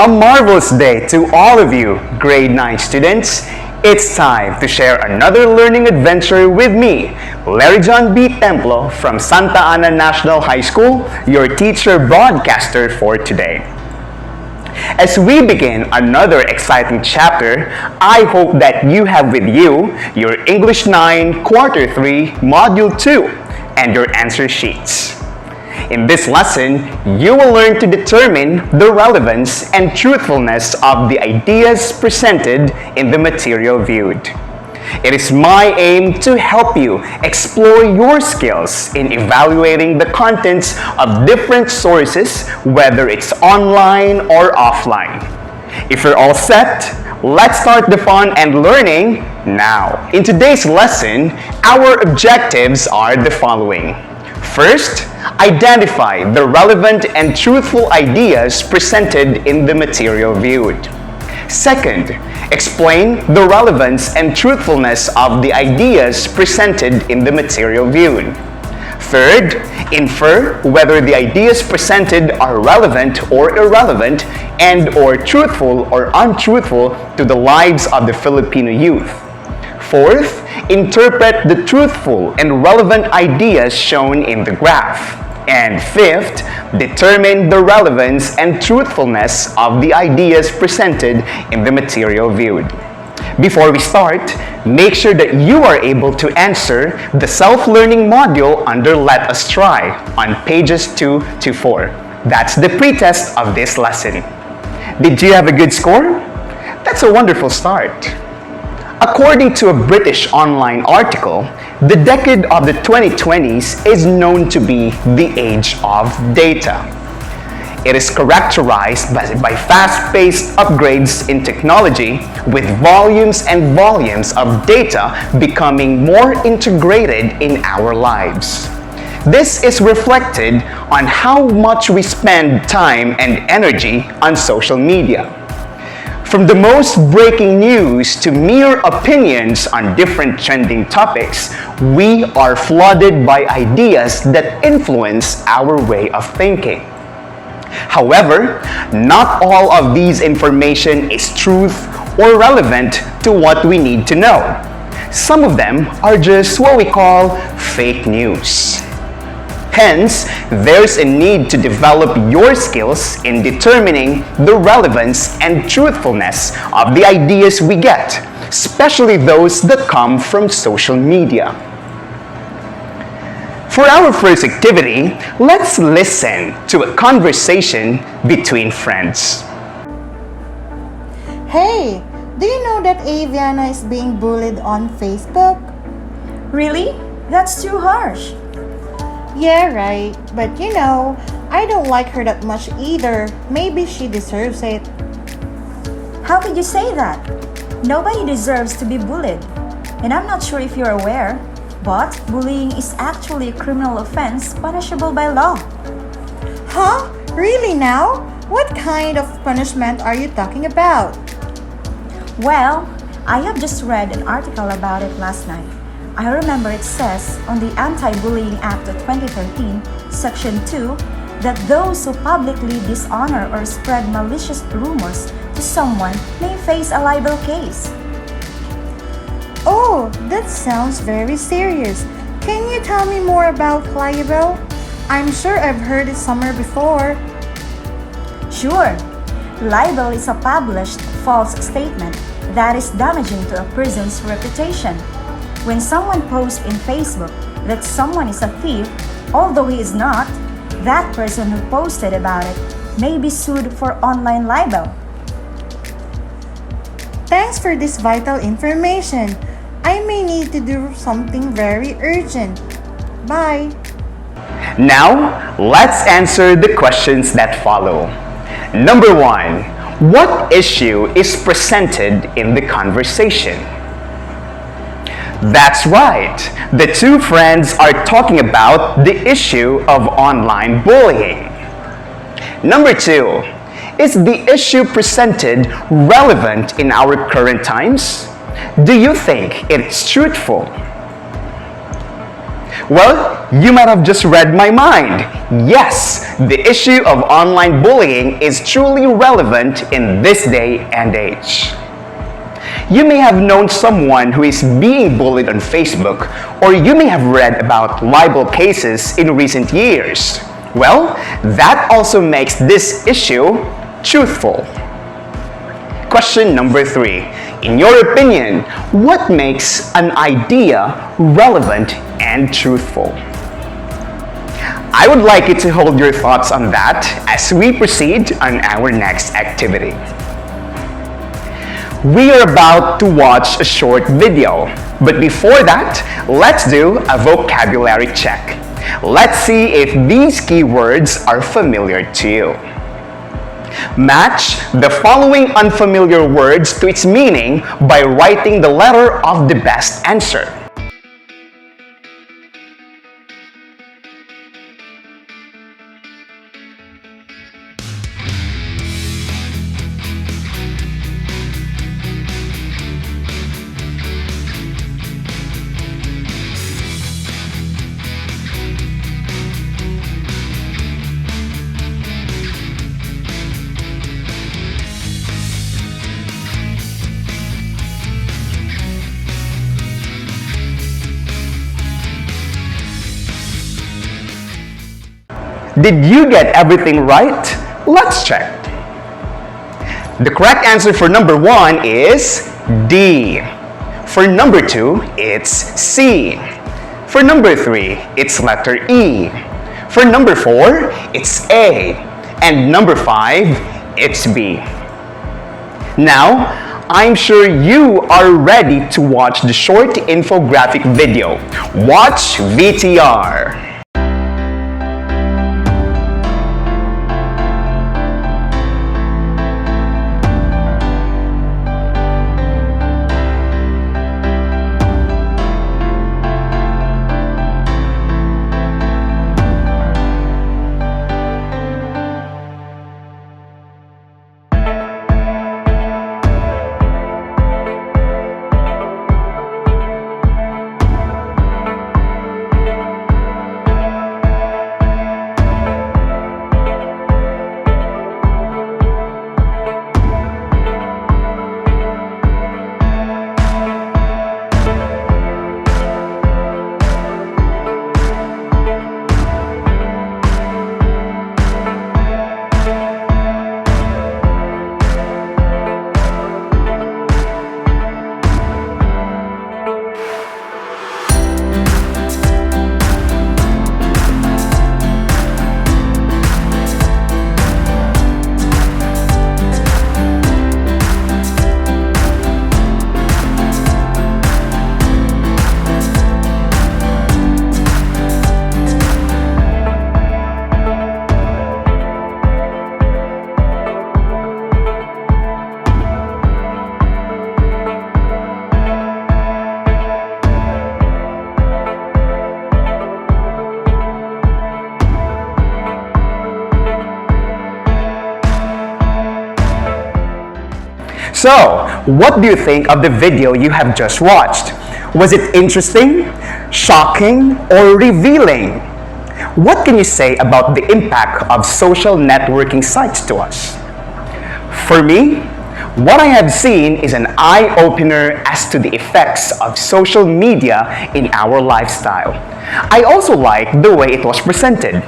A marvelous day to all of you, grade 9 students. It's time to share another learning adventure with me, Larry John B. Templo from Santa Ana National High School, your teacher broadcaster for today. As we begin another exciting chapter, I hope that you have with you your English 9 Quarter 3 Module 2 and your answer sheets. In this lesson, you will learn to determine the relevance and truthfulness of the ideas presented in the material viewed. It is my aim to help you explore your skills in evaluating the contents of different sources, whether it's online or offline. If you're all set, let's start the fun and learning now. In today's lesson, our objectives are the following. First, identify the relevant and truthful ideas presented in the material viewed. Second, explain the relevance and truthfulness of the ideas presented in the material viewed. Third, infer whether the ideas presented are relevant or irrelevant and/or truthful or untruthful to the lives of the Filipino youth. Fourth, interpret the truthful and relevant ideas shown in the graph. And fifth, determine the relevance and truthfulness of the ideas presented in the material viewed. Before we start, make sure that you are able to answer the self-learning module under Let Us Try on pages 2 to 4. That's the pretest of this lesson. Did you have a good score? That's a wonderful start. According to a British online article, the decade of the 2020s is known to be the age of data. It is characterized by fast-paced upgrades in technology, with volumes and volumes of data becoming more integrated in our lives. This is reflected on how much we spend time and energy on social media. From the most breaking news to mere opinions on different trending topics, we are flooded by ideas that influence our way of thinking. However, not all of these information is truth or relevant to what we need to know. Some of them are just what we call fake news. Hence, there's a need to develop your skills in determining the relevance and truthfulness of the ideas we get, especially those that come from social media. For our first activity, let's listen to a conversation between friends. Hey, do you know that Aviana is being bullied on Facebook? Really? That's too harsh. Yeah, right. But you know, I don't like her that much either. Maybe she deserves it. How could you say that? Nobody deserves to be bullied. And I'm not sure if you're aware, but bullying is actually a criminal offense punishable by law. Huh? Really now? What kind of punishment are you talking about? Well, I have just read an article about it last night. I remember it says on the Anti-Bullying Act of 2013, Section 2, that those who publicly dishonor or spread malicious rumors to someone may face a libel case. Oh, that sounds very serious. Can you tell me more about libel? I'm sure I've heard it somewhere before. Sure. Libel is a published false statement that is damaging to a person's reputation. When someone posts in Facebook that someone is a thief, although he is not, that person who posted about it may be sued for online libel. Thanks for this vital information. I may need to do something very urgent. Bye. Now, let's answer the questions that follow. Number 1, what issue is presented in the conversation? That's right. The two friends are talking about the issue of online bullying. Number 2, is the issue presented relevant in our current times? Do you think it's truthful? Well, you might have just read my mind. Yes, the issue of online bullying is truly relevant in this day and age. You may have known someone who is being bullied on Facebook, or you may have read about libel cases in recent years. Well, that also makes this issue truthful. Question number 3. In your opinion, what makes an idea relevant and truthful? I would like you to hold your thoughts on that as we proceed on our next activity. We are about to watch a short video, but before that, let's do a vocabulary check. Let's see if these keywords are familiar to you. Match the following unfamiliar words to its meaning by writing the letter of the best answer. Did you get everything right? Let's check. The correct answer for number 1 is D. For number 2, it's C. For number 3, it's letter E. For number 4, it's A. And number 5, it's B. Now, I'm sure you are ready to watch the short infographic video. Watch VTR. So, what do you think of the video you have just watched? Was it interesting, shocking, or revealing? What can you say about the impact of social networking sites to us? For me, what I have seen is an eye-opener as to the effects of social media in our lifestyle. I also like the way it was presented.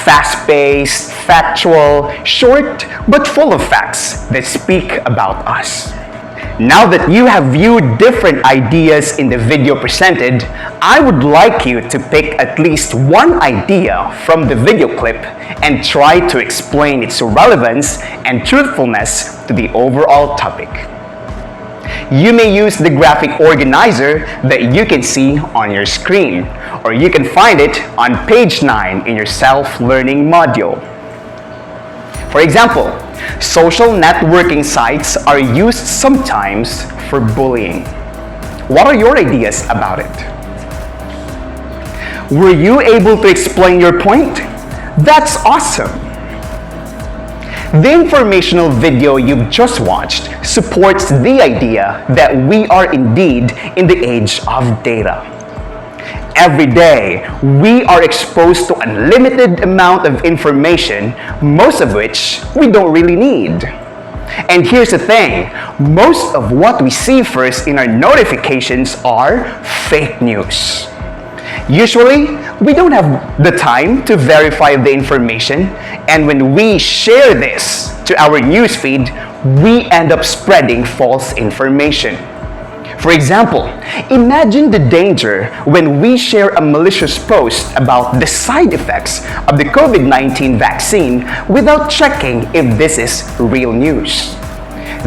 Fast-paced, factual, short, but full of facts that speak about us. Now that you have viewed different ideas in the video presented, I would like you to pick at least one idea from the video clip and try to explain its relevance and truthfulness to the overall topic. You may use the graphic organizer that you can see on your screen, or you can find it on page 9 in your self-learning module. For example, social networking sites are used sometimes for bullying. What are your ideas about it? Were you able to explain your point? That's awesome! The informational video you've just watched supports the idea that we are indeed in the age of data. every day, we are exposed to an unlimited amount of information, most of which we don't really need. And here's the thing, most of what we see first in our notifications are fake news. Usually, we don't have the time to verify the information, and when we share this to our newsfeed, we end up spreading false information. For example, imagine the danger when we share a malicious post about the side effects of the COVID-19 vaccine without checking if this is real news.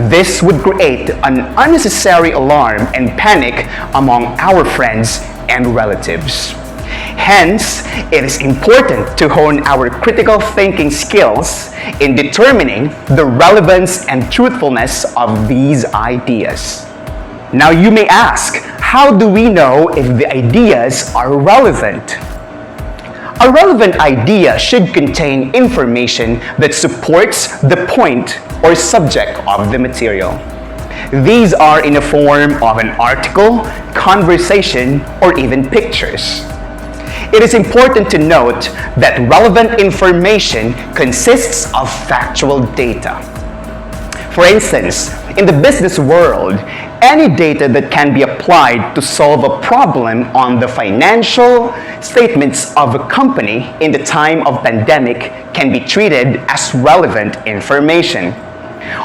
This would create an unnecessary alarm and panic among our friends and relatives. Hence, it is important to hone our critical thinking skills in determining the relevance and truthfulness of these ideas. Now you may ask, how do we know if the ideas are relevant? A relevant idea should contain information that supports the point or subject of the material. These are in the form of an article, conversation, or even pictures. It is important to note that relevant information consists of factual data. For instance, in the business world, any data that can be applied to solve a problem on the financial statements of a company in the time of pandemic can be treated as relevant information.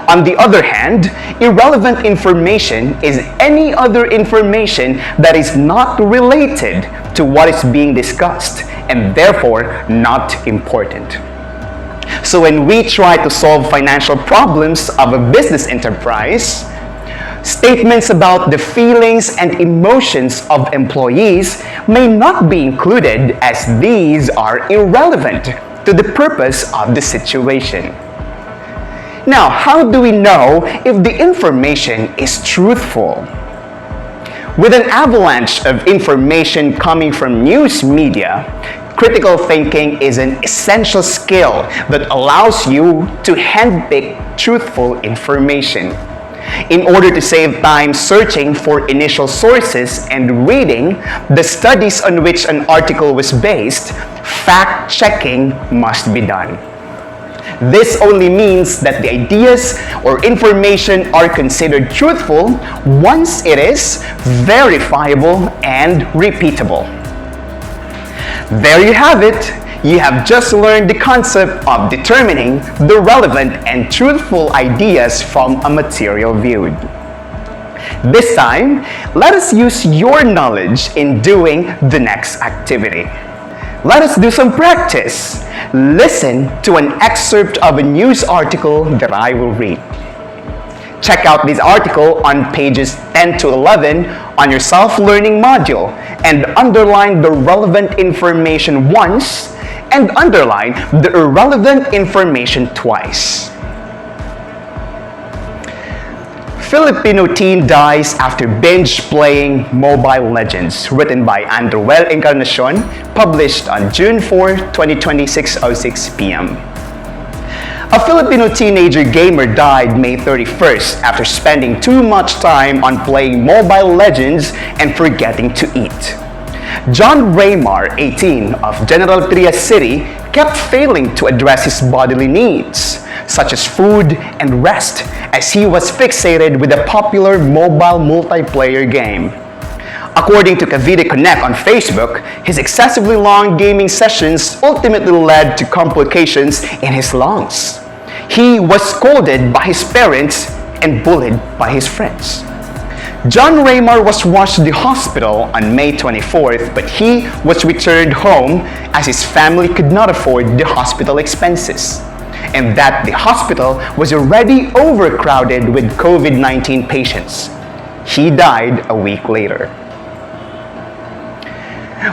On the other hand, irrelevant information is any other information that is not related to what is being discussed and therefore not important. So when we try to solve financial problems of a business enterprise, statements about the feelings and emotions of employees may not be included as these are irrelevant to the purpose of the situation. Now, how do we know if the information is truthful? With an avalanche of information coming from news media, critical thinking is an essential skill that allows you to handpick truthful information. In order to save time searching for initial sources and reading the studies on which an article was based, fact-checking must be done. This only means that the ideas or information are considered truthful once it is verifiable and repeatable. There you have it. You have just learned the concept of determining the relevant and truthful ideas from a material viewed. This time, let us use your knowledge in doing the next activity. Let us do some practice. Listen to an excerpt of a news article that I will read. Check out this article on pages 10 to 11 on your self-learning module and underline the relevant information once and underline the irrelevant information twice. Filipino teen dies after binge playing Mobile Legends, written by Andruel Encarnacion, published on June 4, 2020, 6:06 p.m. A Filipino teenager gamer died May 31st after spending too much time on playing Mobile Legends and forgetting to eat. John Raymar, 18, of General Trias City, kept failing to address his bodily needs, such as food and rest, as he was fixated with a popular mobile multiplayer game. According to Cavite Connect on Facebook, his excessively long gaming sessions ultimately led to complications in his lungs. He was scolded by his parents and bullied by his friends. John Raymar was rushed to the hospital on May 24th, but he was returned home as his family could not afford the hospital expenses, and that the hospital was already overcrowded with COVID-19 patients. He died a week later.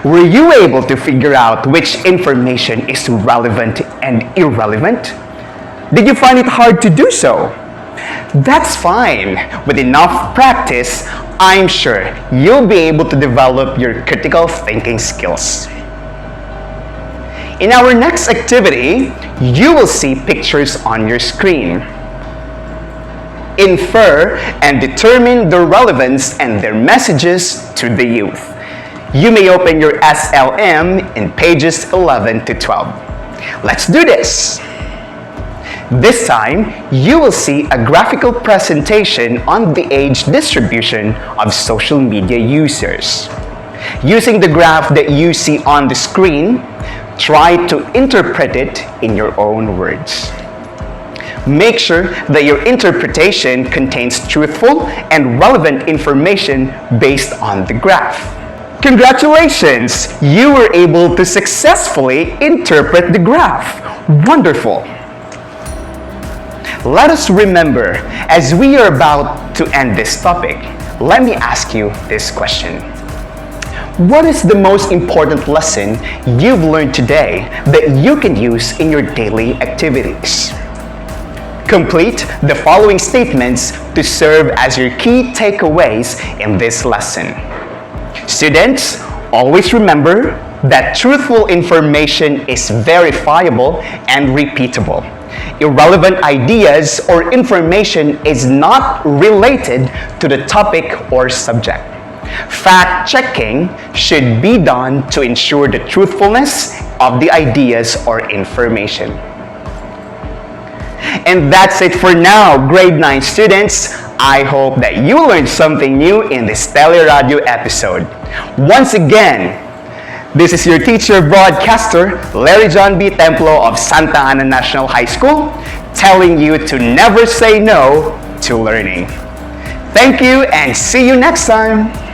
Were you able to figure out which information is relevant and irrelevant? Did you find it hard to do so? That's fine. With enough practice, I'm sure you'll be able to develop your critical thinking skills. In our next activity, you will see pictures on your screen. Infer and determine the relevance and their messages to the youth. You may open your SLM in pages 11 to 12. Let's do this! This time, you will see a graphical presentation on the age distribution of social media users. Using the graph that you see on the screen, try to interpret it in your own words. Make sure that your interpretation contains truthful and relevant information based on the graph. Congratulations! You were able to successfully interpret the graph. Wonderful! Let us remember, as we are about to end this topic, let me ask you this question. What is the most important lesson you've learned today that you can use in your daily activities? Complete the following statements to serve as your key takeaways in this lesson. Students, always remember that truthful information is verifiable and repeatable. Irrelevant ideas or information is not related to the topic or subject. Fact-checking should be done to ensure the truthfulness of the ideas or information. And that's it for now, grade 9 students. I hope that you learned something new in this Teleradio episode. Once again, this is your teacher broadcaster, Larry John B. Templo of Santa Ana National High School, telling you to never say no to learning. Thank you and see you next time!